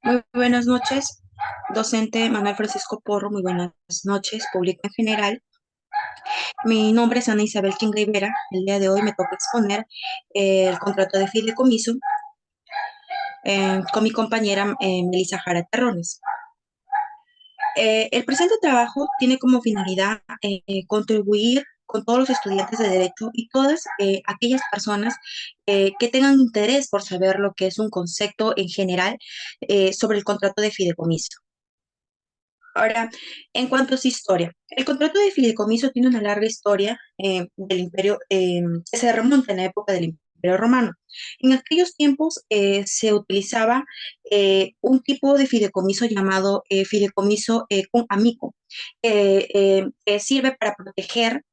Muy buenas noches, docente Manuel Francisco Porro. Muy buenas noches, público en general. Mi nombre es Ana Isabel King Rivera. El día de hoy me toca exponer el contrato de fideicomiso con mi compañera Melissa Jara Terrones. El presente trabajo tiene como finalidad contribuir con todos los estudiantes de Derecho y todas aquellas personas que tengan interés por saber lo que es un concepto en general sobre el contrato de fideicomiso. Ahora, en cuanto a su historia, el contrato de fideicomiso tiene una larga historia del imperio, que se remonta en la época del imperio romano. En aquellos tiempos se utilizaba un tipo de fideicomiso llamado fideicomiso cum amico, que sirve para proteger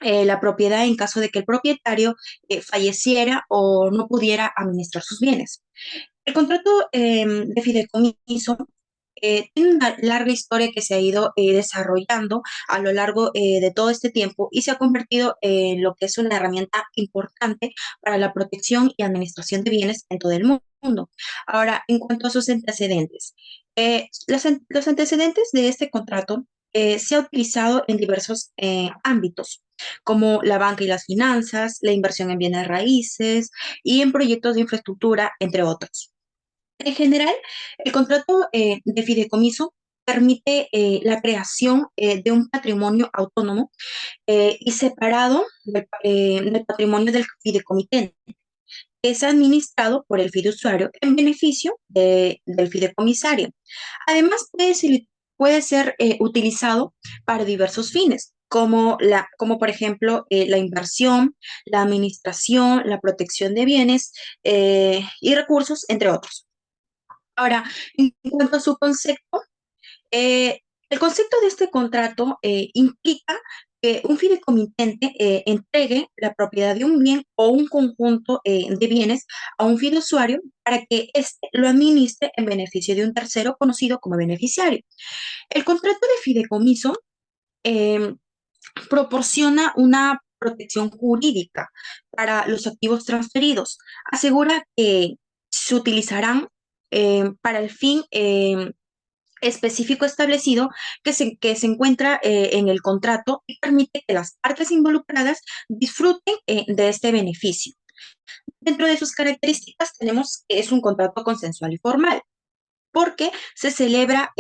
la propiedad en caso de que el propietario falleciera o no pudiera administrar sus bienes. El contrato de fideicomiso tiene una larga historia que se ha ido desarrollando a lo largo de todo este tiempo y se ha convertido en lo que es una herramienta importante para la protección y administración de bienes en todo el mundo. Ahora, en cuanto a sus antecedentes, los antecedentes de este contrato se ha utilizado en diversos ámbitos, como la banca y las finanzas, la inversión en bienes raíces y en proyectos de infraestructura, entre otros. En general, el contrato de fideicomiso permite la creación de un patrimonio autónomo y separado del patrimonio del fideicomitente, que es administrado por el fiduciario en beneficio del fideicomisario. Además, puede ser utilizado para diversos fines, como por ejemplo la inversión, la administración, la protección de bienes y recursos, entre otros. Ahora, en cuanto a su concepto, eh, el concepto de este contrato implica que un fideicomitente entregue la propiedad de un bien o un conjunto de bienes a un fiduciario para que éste lo administre en beneficio de un tercero conocido como beneficiario. El contrato de fideicomiso eh, proporciona una protección jurídica para los activos transferidos. Asegura que se utilizarán para el fin específico establecido que se encuentra en el contrato y permite que las partes involucradas disfruten de este beneficio. Dentro de sus características tenemos que es un contrato consensual y formal, porque se celebra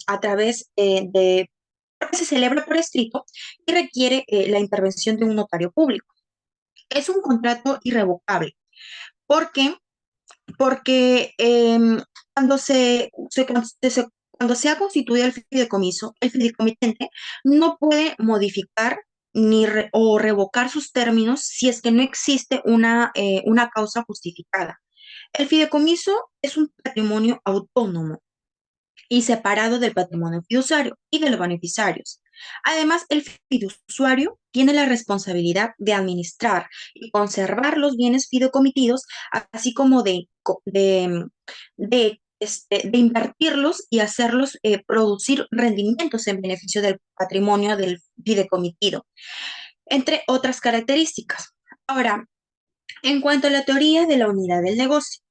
a través de porque se celebra por escrito y requiere la intervención de un notario público. Es un contrato irrevocable. ¿Por qué? Porque cuando cuando se ha constituido el fideicomiso, el fideicomitente no puede modificar o revocar sus términos si es que no existe una causa justificada. El fideicomiso es un patrimonio autónomo y separado del patrimonio fiduciario y de los beneficiarios. Además, el fiduciario tiene la responsabilidad de administrar y conservar los bienes fideikomitidos, así como de invertirlos y hacerlos producir rendimientos en beneficio del patrimonio del fideikomitido, entre otras características. Ahora, en cuanto a la teoría de la unidad del negocio,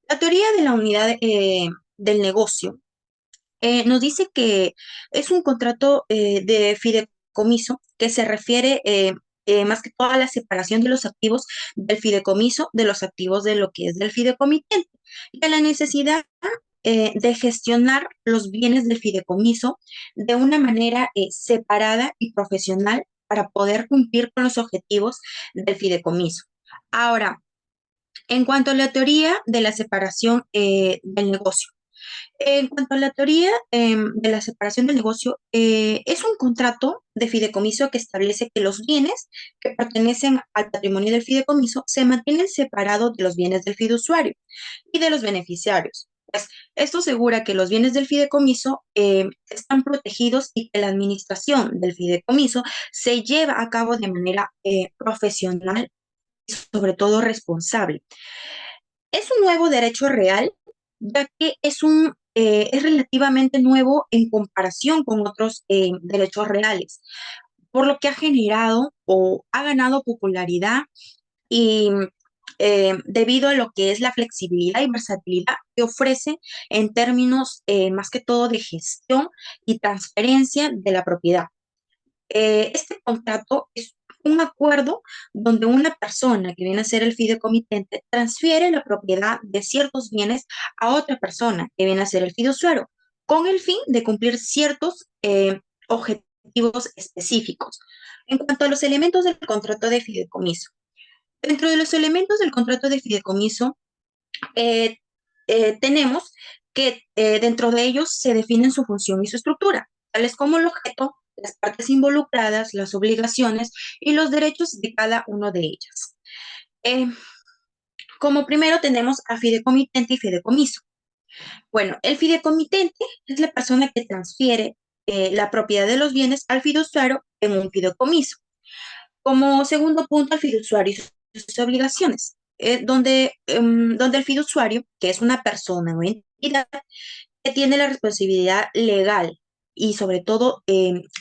la teoría de la unidad del negocio nos dice que es un contrato de fideicomiso que se refiere más que todo a la separación de los activos del fideicomiso de los activos de lo que es del fideicomitente y a la necesidad de gestionar los bienes del fideicomiso de una manera separada y profesional para poder cumplir con los objetivos del fideicomiso. Ahora, en cuanto a la teoría de la separación del negocio, en cuanto a la teoría de la separación del negocio, es un contrato de fideicomiso que establece que los bienes que pertenecen al patrimonio del fideicomiso se mantienen separados de los bienes del fiduciario y de los beneficiarios. Pues esto asegura que los bienes del fideicomiso están protegidos y que la administración del fideicomiso se lleva a cabo de manera profesional y sobre todo responsable. Es un nuevo derecho real, ya que es relativamente nuevo en comparación con otros derechos reales, por lo que ha generado o ha ganado popularidad y debido a lo que es la flexibilidad y versatilidad que ofrece en términos más que todo de gestión y transferencia de la propiedad. Este contrato es un acuerdo donde una persona que viene a ser el fideicomitente transfiere la propiedad de ciertos bienes a otra persona que viene a ser el fiduciario, con el fin de cumplir ciertos objetivos específicos. En cuanto a los elementos del contrato de fideicomiso, dentro de los elementos del contrato de fideicomiso, eh, tenemos que dentro de ellos se definen su función y su estructura, tales como el objeto, las partes involucradas, las obligaciones y los derechos de cada uno de ellas. Eh, como primero tenemos a fideicomitente y fideicomiso. Bueno, el fideicomitente es la persona que transfiere la propiedad de los bienes al fiduciario en un fideicomiso. Como segundo punto, el fiduciario y sus obligaciones, donde el fiduciario, que es una persona o entidad, que tiene la responsabilidad legal y sobre todo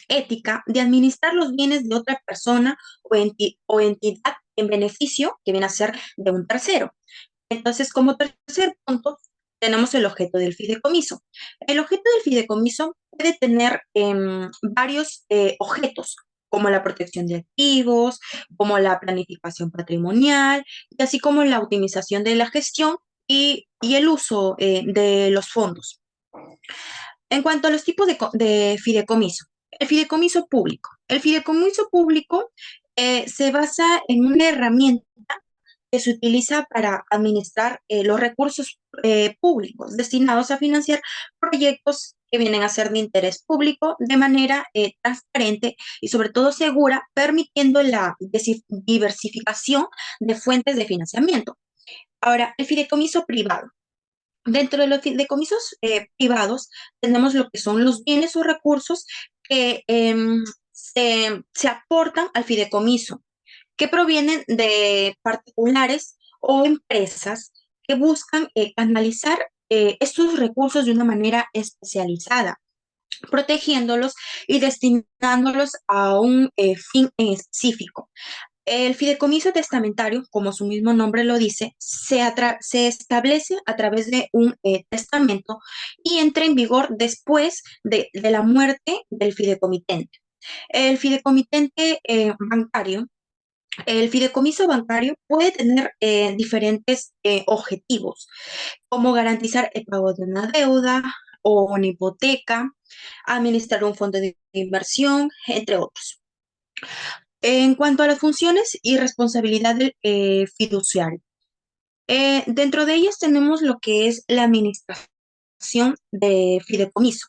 ética de administrar los bienes de otra persona o entidad en beneficio que viene a ser de un tercero. Entonces, como tercer punto, tenemos el objeto del fideicomiso. El objeto del fideicomiso puede tener varios objetos, como la protección de activos, como la planificación patrimonial, y así como la optimización de la gestión y el uso de los fondos. En cuanto a los tipos de fideicomiso, el fideicomiso público. El fideicomiso público se basa en una herramienta que se utiliza para administrar los recursos públicos destinados a financiar proyectos que vienen a ser de interés público de manera transparente y sobre todo segura, permitiendo la diversificación de fuentes de financiamiento. Ahora, el fideicomiso privado. Dentro de los fideicomisos privados tenemos lo que son los bienes o recursos que se aportan al fideicomiso, que provienen de particulares o empresas que buscan canalizar estos recursos de una manera especializada, protegiéndolos y destinándolos a un fin en específico. El fideicomiso testamentario, como su mismo nombre lo dice, se establece a través de un testamento y entra en vigor después de la muerte del fideicomitente. El fideicomitente bancario, el fideicomiso bancario puede tener diferentes objetivos, como garantizar el pago de una deuda o una hipoteca, administrar un fondo de inversión, entre otros. En cuanto a las funciones y responsabilidad del fiduciario, dentro de ellas tenemos lo que es la administración de fideicomiso.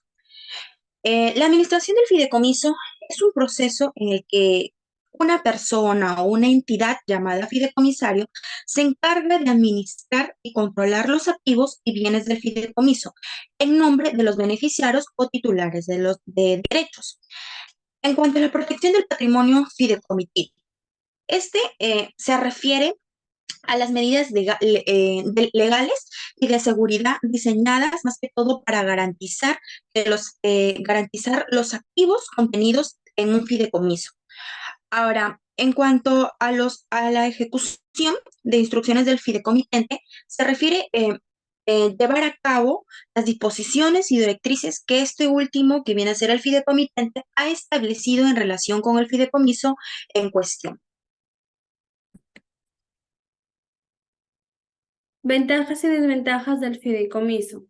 La administración del fideicomiso es un proceso en el que una persona o una entidad llamada fideicomisario se encarga de administrar y controlar los activos y bienes del fideicomiso en nombre de los beneficiarios o titulares de los derechos. En cuanto a la protección del patrimonio fideicomitado, este se refiere a las medidas legales y de seguridad diseñadas más que todo para garantizar los activos contenidos en un fideicomiso. Ahora, en cuanto a la ejecución de instrucciones del fideicomitente, se refiere llevar a cabo las disposiciones y directrices que este último, que viene a ser el fideicomitente, ha establecido en relación con el fideicomiso en cuestión. Ventajas y desventajas del fideicomiso.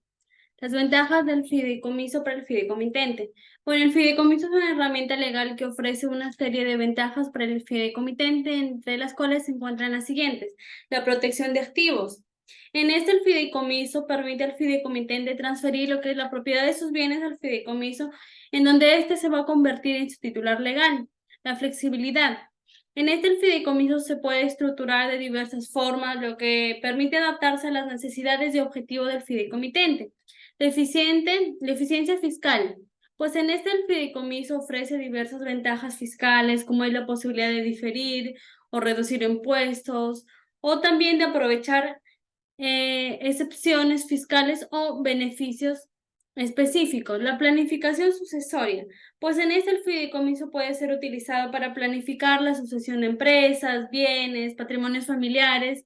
Las ventajas del fideicomiso para el fideicomitente. Bueno, el fideicomiso es una herramienta legal que ofrece una serie de ventajas para el fideicomitente, entre las cuales se encuentran las siguientes. La protección de activos. En este, el fideicomiso permite al fideicomitente transferir lo que es la propiedad de sus bienes al fideicomiso, en donde éste se va a convertir en su titular legal. La flexibilidad. En este, el fideicomiso se puede estructurar de diversas formas, lo que permite adaptarse a las necesidades y objetivos del fideicomitente. La eficiencia fiscal. Pues en este el fideicomiso ofrece diversas ventajas fiscales, como es la posibilidad de diferir o reducir impuestos, o también de aprovechar excepciones fiscales o beneficios específicos. La planificación sucesoria. Pues en este el fideicomiso puede ser utilizado para planificar la sucesión de empresas, bienes, patrimonios familiares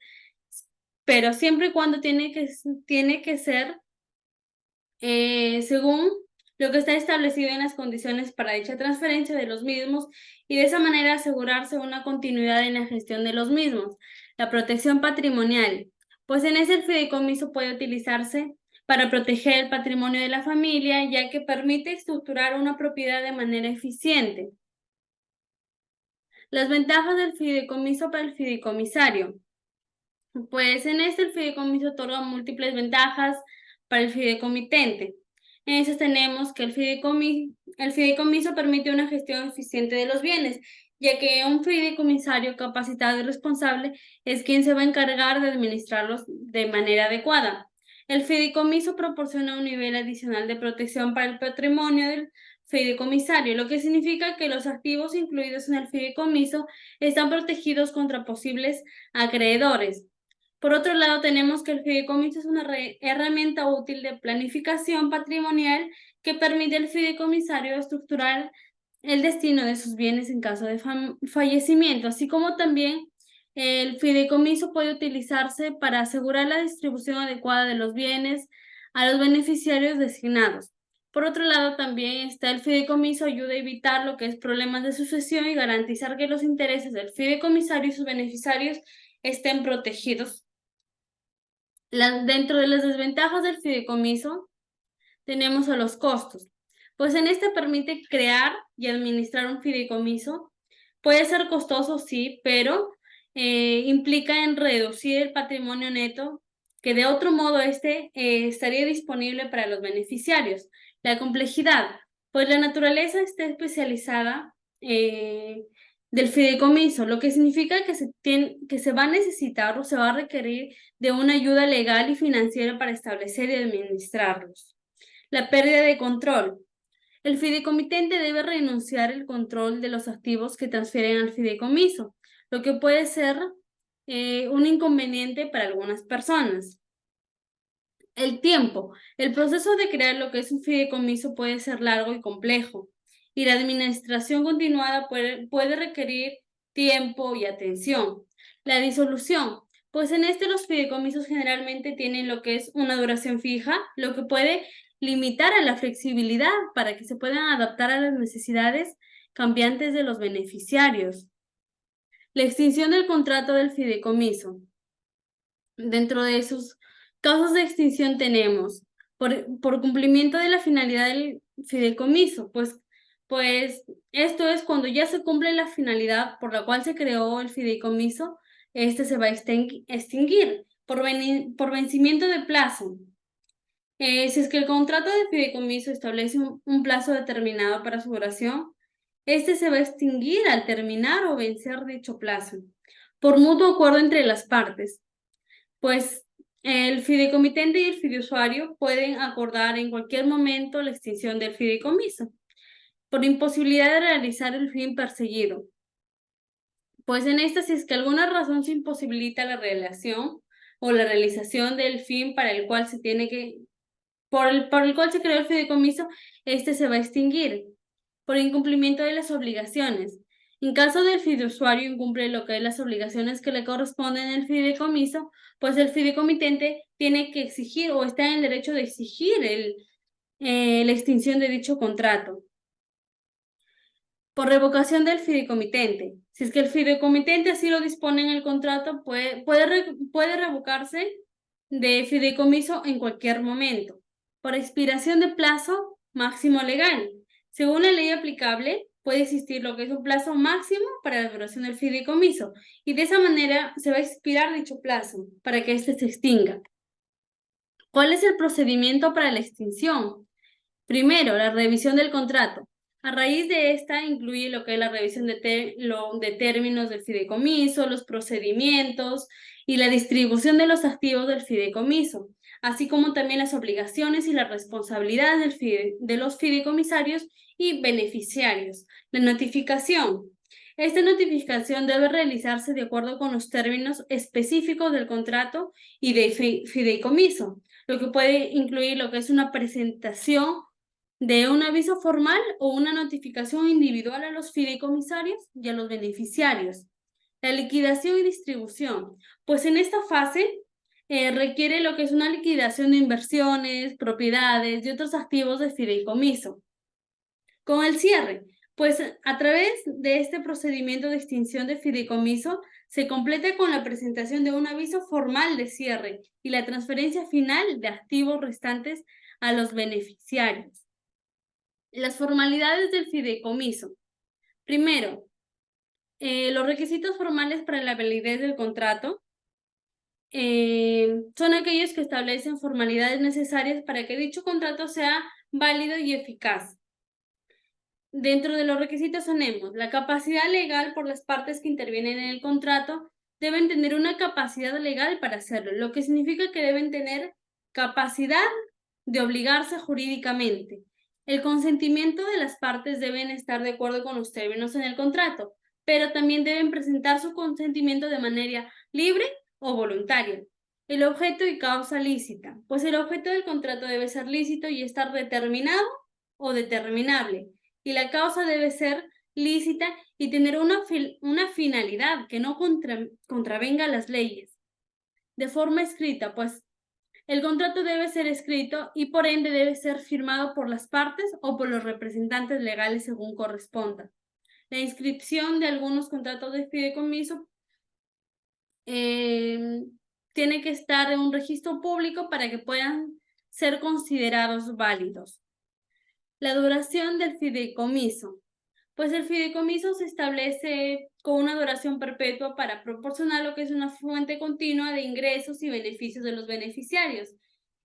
pero siempre y cuando tiene que ser según lo que está establecido en las condiciones para dicha transferencia de los mismos y de esa manera asegurarse una continuidad en la gestión de los mismos. La protección patrimonial, pues en ese el fideicomiso puede utilizarse para proteger el patrimonio de la familia, ya que permite estructurar una propiedad de manera eficiente. Las ventajas del fideicomiso para el fideicomisario. Pues en este el fideicomiso otorga múltiples ventajas para el fideicomitente. En esas tenemos que el fideicomiso permite una gestión eficiente de los bienes, ya que un fideicomisario capacitado y responsable es quien se va a encargar de administrarlos de manera adecuada. El fideicomiso proporciona un nivel adicional de protección para el patrimonio del fideicomisario, lo que significa que los activos incluidos en el fideicomiso están protegidos contra posibles acreedores. Por otro lado, tenemos que el fideicomiso es una herramienta útil de planificación patrimonial que permite al fideicomisario estructurar el destino de sus bienes en caso de fallecimiento, así como también el fideicomiso puede utilizarse para asegurar la distribución adecuada de los bienes a los beneficiarios designados. Por otro lado, también está el fideicomiso ayuda a evitar lo que es problemas de sucesión y garantizar que los intereses del fideicomisario y sus beneficiarios estén protegidos. Dentro de las desventajas del fideicomiso tenemos a los costos. Pues en este permite crear y administrar un fideicomiso. Puede ser costoso, sí, pero implica en reducir el patrimonio neto, que de otro modo estaría disponible para los beneficiarios. La complejidad, pues la naturaleza está especializada del fideicomiso, lo que significa que se va a necesitar o se va a requerir de una ayuda legal y financiera para establecer y administrarlos. La pérdida de control. El fideicomitente debe renunciar al control de los activos que transfieren al fideicomiso, lo que puede ser un inconveniente para algunas personas. El tiempo. El proceso de crear lo que es un fideicomiso puede ser largo y complejo, y la administración continuada puede requerir tiempo y atención. La disolución. Pues en este los fideicomisos generalmente tienen lo que es una duración fija, lo que puede limitar a la flexibilidad para que se puedan adaptar a las necesidades cambiantes de los beneficiarios. La extinción del contrato del fideicomiso. Dentro de esos casos de extinción tenemos por cumplimiento de la finalidad del fideicomiso, pues esto es cuando ya se cumple la finalidad por la cual se creó el fideicomiso, este se va a extinguir por vencimiento de plazo. Si es que el contrato de fideicomiso establece un plazo determinado para su duración, este se va a extinguir al terminar o vencer dicho plazo, por mutuo acuerdo entre las partes. Pues el fideicomitente y el fideusuario pueden acordar en cualquier momento la extinción del fideicomiso, por imposibilidad de realizar el fin perseguido. Pues en esta, si es que alguna razón se imposibilita la realización o la realización del fin para el cual se tiene que por el cual se creó el fideicomiso, este se va a extinguir por incumplimiento de las obligaciones. En caso del fideusuario incumple lo que es las obligaciones que le corresponden al fideicomiso, pues el fideicomitente tiene que exigir o está en el derecho de exigir la extinción de dicho contrato. Por revocación del fideicomitente. Si es que el fideicomitente así lo dispone en el contrato, puede revocarse de fideicomiso en cualquier momento. Por expiración de plazo máximo legal. Según la ley aplicable, puede existir lo que es un plazo máximo para la duración del fideicomiso y de esa manera se va a expirar dicho plazo para que éste se extinga. ¿Cuál es el procedimiento para la extinción? Primero, la revisión del contrato. A raíz de esta incluye lo que es la revisión de términos del fideicomiso, los procedimientos y la distribución de los activos del fideicomiso, así como también las obligaciones y las responsabilidades de los fideicomisarios y beneficiarios. La notificación. Esta notificación debe realizarse de acuerdo con los términos específicos del contrato y de fideicomiso, lo que puede incluir lo que es una presentación de un aviso formal o una notificación individual a los fideicomisarios y a los beneficiarios. La liquidación y distribución. Pues en esta fase, requiere lo que es una liquidación de inversiones, propiedades y otros activos de fideicomiso. Con el cierre, pues a través de este procedimiento de extinción de fideicomiso, se completa con la presentación de un aviso formal de cierre y la transferencia final de activos restantes a los beneficiarios. Las formalidades del fideicomiso. Primero, los requisitos formales para la validez del contrato son aquellos que establecen formalidades necesarias para que dicho contrato sea válido y eficaz. Dentro de los requisitos tenemos la capacidad legal por las partes que intervienen en el contrato, deben tener una capacidad legal para hacerlo, lo que significa que deben tener capacidad de obligarse jurídicamente. El consentimiento de las partes deben estar de acuerdo con los términos en el contrato, pero también deben presentar su consentimiento de manera libre o voluntaria. El objeto y causa lícita, pues el objeto del contrato debe ser lícito y estar determinado o determinable, y la causa debe ser lícita y tener una finalidad que no contravenga las leyes. De forma escrita, pues el contrato debe ser escrito y por ende debe ser firmado por las partes o por los representantes legales según corresponda. La inscripción de algunos contratos de fideicomiso tiene que estar en un registro público para que puedan ser considerados válidos. La duración del fideicomiso. Pues el fideicomiso se establece con una duración perpetua para proporcionar lo que es una fuente continua de ingresos y beneficios de los beneficiarios.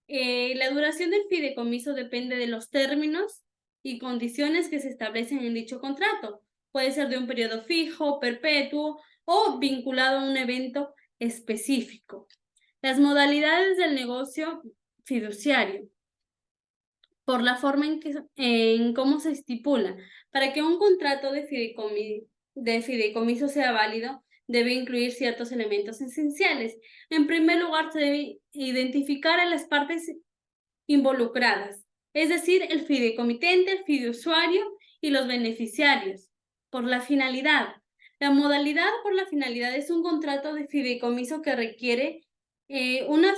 La duración del fideicomiso depende de los términos y condiciones que se establecen en dicho contrato. Puede ser de un periodo fijo, perpetuo o vinculado a un evento específico. Las modalidades del negocio fiduciario, por la forma en cómo se estipula. Para que un contrato de fideicomiso sea válido, debe incluir ciertos elementos esenciales. En primer lugar, se debe identificar a las partes involucradas, es decir, el fideicomitente, el fiduciario y los beneficiarios. Por la finalidad. La modalidad por la finalidad es un contrato de fideicomiso que requiere una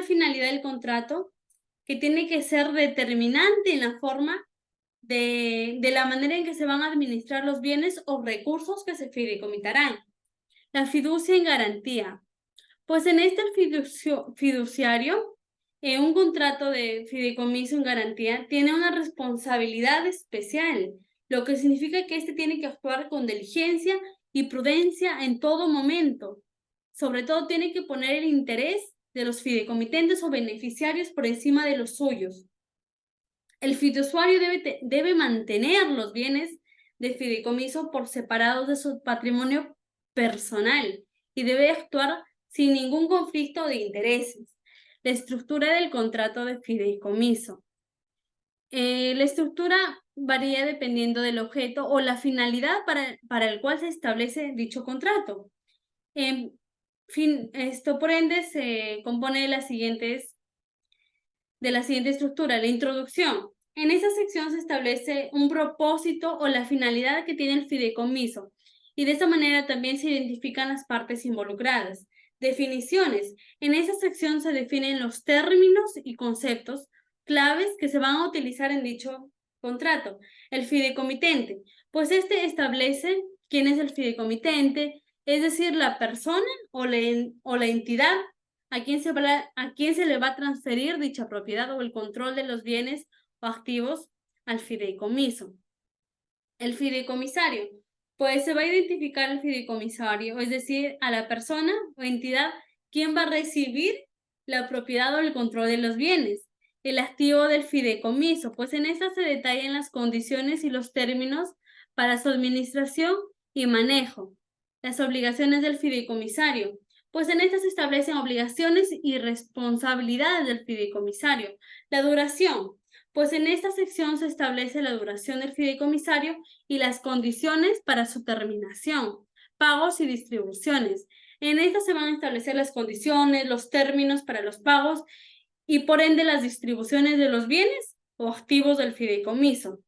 finalidad del contrato que tiene que ser determinante en la forma de la manera en que se van a administrar los bienes o recursos que se fideicomitarán. La fiducia en garantía. Pues en este fiduciario, un contrato de fideicomiso en garantía tiene una responsabilidad especial, lo que significa que éste tiene que actuar con diligencia y prudencia en todo momento. Sobre todo tiene que poner el interés de los fideicomitentes o beneficiarios por encima de los suyos. El fiduciario debe mantener los bienes de fideicomiso por separados de su patrimonio personal y debe actuar sin ningún conflicto de intereses. La estructura del contrato de fideicomiso. La estructura varía dependiendo del objeto o la finalidad para el cual se establece dicho contrato. Esto por ende se compone de la siguiente estructura. La introducción. En esa sección se establece un propósito o la finalidad que tiene el fideicomiso y de esta manera también se identifican las partes involucradas. Definiciones. En esa sección se definen los términos y conceptos claves que se van a utilizar en dicho contrato. El fideicomitente, pues este establece quién es el fideicomitente, es decir, la persona o la entidad a quién se le va a transferir dicha propiedad o el control de los bienes o activos al fideicomiso. El fideicomisario, pues se va a identificar el fideicomisario, es decir, a la persona o entidad quien va a recibir la propiedad o el control de los bienes. El activo del fideicomiso, pues en esta se detallan las condiciones y los términos para su administración y manejo. Las obligaciones del fideicomisario, pues en esta se establecen obligaciones y responsabilidades del fideicomisario. La duración, pues en esta sección se establece la duración del fideicomisario y las condiciones para su terminación, pagos y distribuciones. En esta se van a establecer las condiciones, los términos para los pagos y por ende las distribuciones de los bienes o activos del fideicomiso.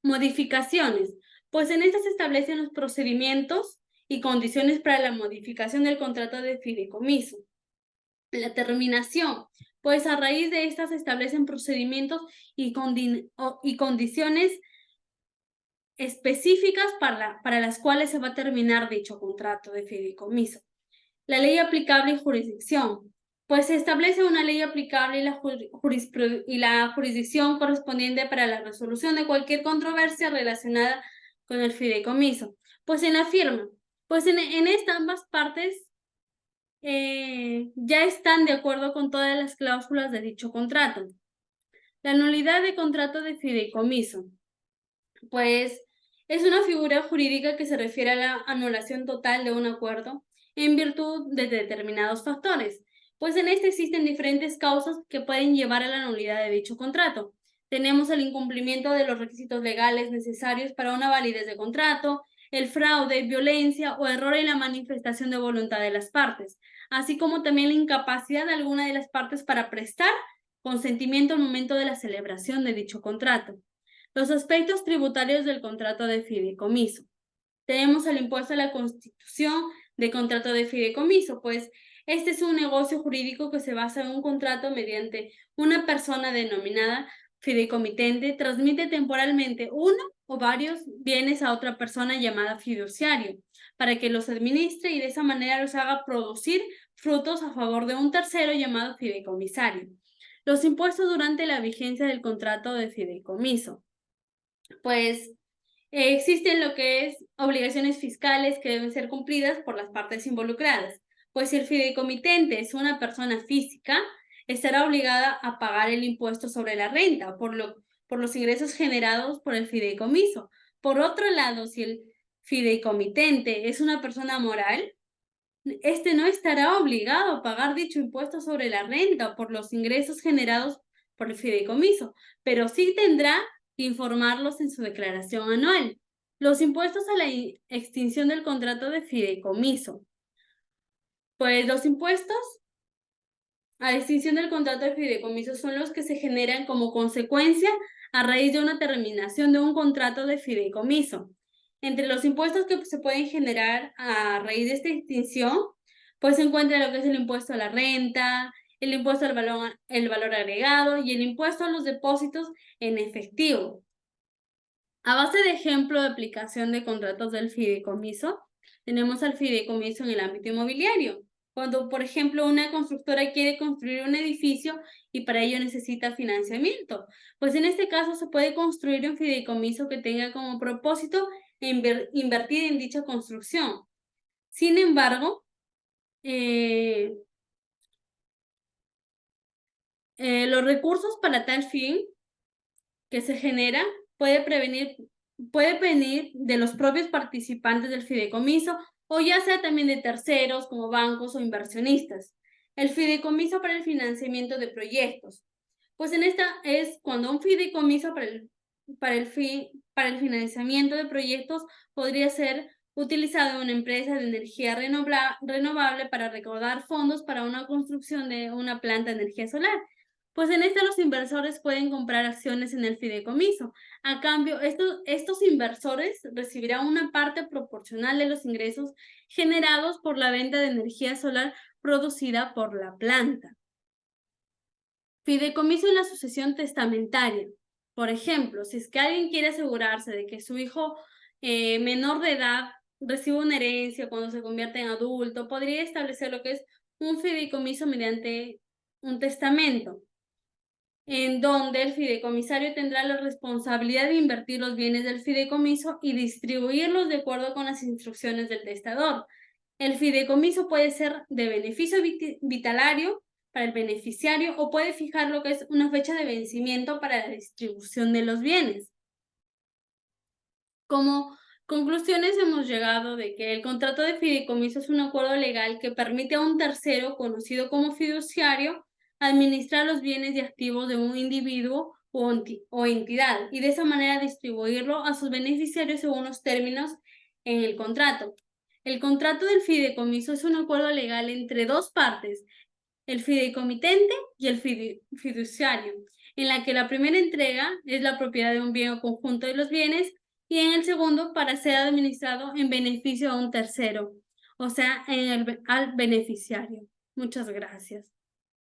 Modificaciones, pues en esta se establecen los procedimientos y condiciones para la modificación del contrato de fideicomiso. La terminación, pues a raíz de estas se establecen procedimientos y condiciones específicas para las cuales se va a terminar dicho contrato de fideicomiso. La ley aplicable y jurisdicción, pues se establece una ley aplicable y la jurisdicción correspondiente para la resolución de cualquier controversia relacionada con el fideicomiso. Pues en la firma, pues en esta ambas partes ya están de acuerdo con todas las cláusulas de dicho contrato. La nulidad de contrato de fideicomiso, pues es una figura jurídica que se refiere a la anulación total de un acuerdo en virtud de determinados factores, pues en este existen diferentes causas que pueden llevar a la nulidad de dicho contrato. Tenemos el incumplimiento de los requisitos legales necesarios para una validez de contrato, el fraude, violencia o error en la manifestación de voluntad de las partes, así como también la incapacidad de alguna de las partes para prestar consentimiento al momento de la celebración de dicho contrato. Los aspectos tributarios del contrato de fideicomiso. Tenemos el impuesto a la constitución de contrato de fideicomiso, pues este es un negocio jurídico que se basa en un contrato mediante una persona denominada fideicomitente transmite temporalmente uno o varios bienes a otra persona llamada fiduciario para que los administre y de esa manera los haga producir frutos a favor de un tercero llamado fideicomisario. Los impuestos durante la vigencia del contrato de fideicomiso. Pues existen lo que es obligaciones fiscales que deben ser cumplidas por las partes involucradas. Pues si el fideicomitente es una persona física, estará obligada a pagar el impuesto sobre la renta por los ingresos generados por el fideicomiso. Por otro lado, si el fideicomitente es una persona moral, este no estará obligado a pagar dicho impuesto sobre la renta por los ingresos generados por el fideicomiso, pero sí tendrá que informarlos en su declaración anual. Los impuestos a la extinción del contrato de fideicomiso. Pues los impuestos a la extinción del contrato de fideicomiso son los que se generan como consecuencia a raíz de una terminación de un contrato de fideicomiso. Entre los impuestos que se pueden generar a raíz de esta extinción, pues se encuentra lo que es el impuesto a la renta, el impuesto al valor agregado y el impuesto a los depósitos en efectivo. A base de ejemplo de aplicación de contratos del fideicomiso, tenemos al fideicomiso en el ámbito inmobiliario. Cuando, por ejemplo, una constructora quiere construir un edificio y para ello necesita financiamiento, pues en este caso se puede construir un fideicomiso que tenga como propósito invertir en dicha construcción. Sin embargo, los recursos para tal fin que se genera puede venir de los propios participantes del fideicomiso o ya sea también de terceros como bancos o inversionistas. El fideicomiso para el financiamiento de proyectos. Pues en esta es cuando un fideicomiso para el financiamiento de proyectos podría ser utilizado en una empresa de energía renovable para recaudar fondos para una construcción de una planta de energía solar. Pues en esta los inversores pueden comprar acciones en el fideicomiso. A cambio, estos inversores recibirán una parte proporcional de los ingresos generados por la venta de energía solar producida por la planta. Fideicomiso en la sucesión testamentaria. Por ejemplo, si es que alguien quiere asegurarse de que su hijo menor de edad reciba una herencia cuando se convierte en adulto, podría establecer lo que es un fideicomiso mediante un testamento, en donde el fideicomisario tendrá la responsabilidad de invertir los bienes del fideicomiso y distribuirlos de acuerdo con las instrucciones del testador. El fideicomiso puede ser de beneficio vitalario para el beneficiario o puede fijar lo que es una fecha de vencimiento para la distribución de los bienes. Como conclusiones hemos llegado de que el contrato de fideicomiso es un acuerdo legal que permite a un tercero, conocido como fiduciario, administrar los bienes y activos de un individuo o entidad y de esa manera distribuirlo a sus beneficiarios según los términos en el contrato. El contrato del fideicomiso es un acuerdo legal entre dos partes, el fideicomitente y el fiduciario, en la que la primera entrega es la propiedad de un bien o conjunto de los bienes y en el segundo para ser administrado en beneficio a un tercero, o sea, al beneficiario. Muchas gracias.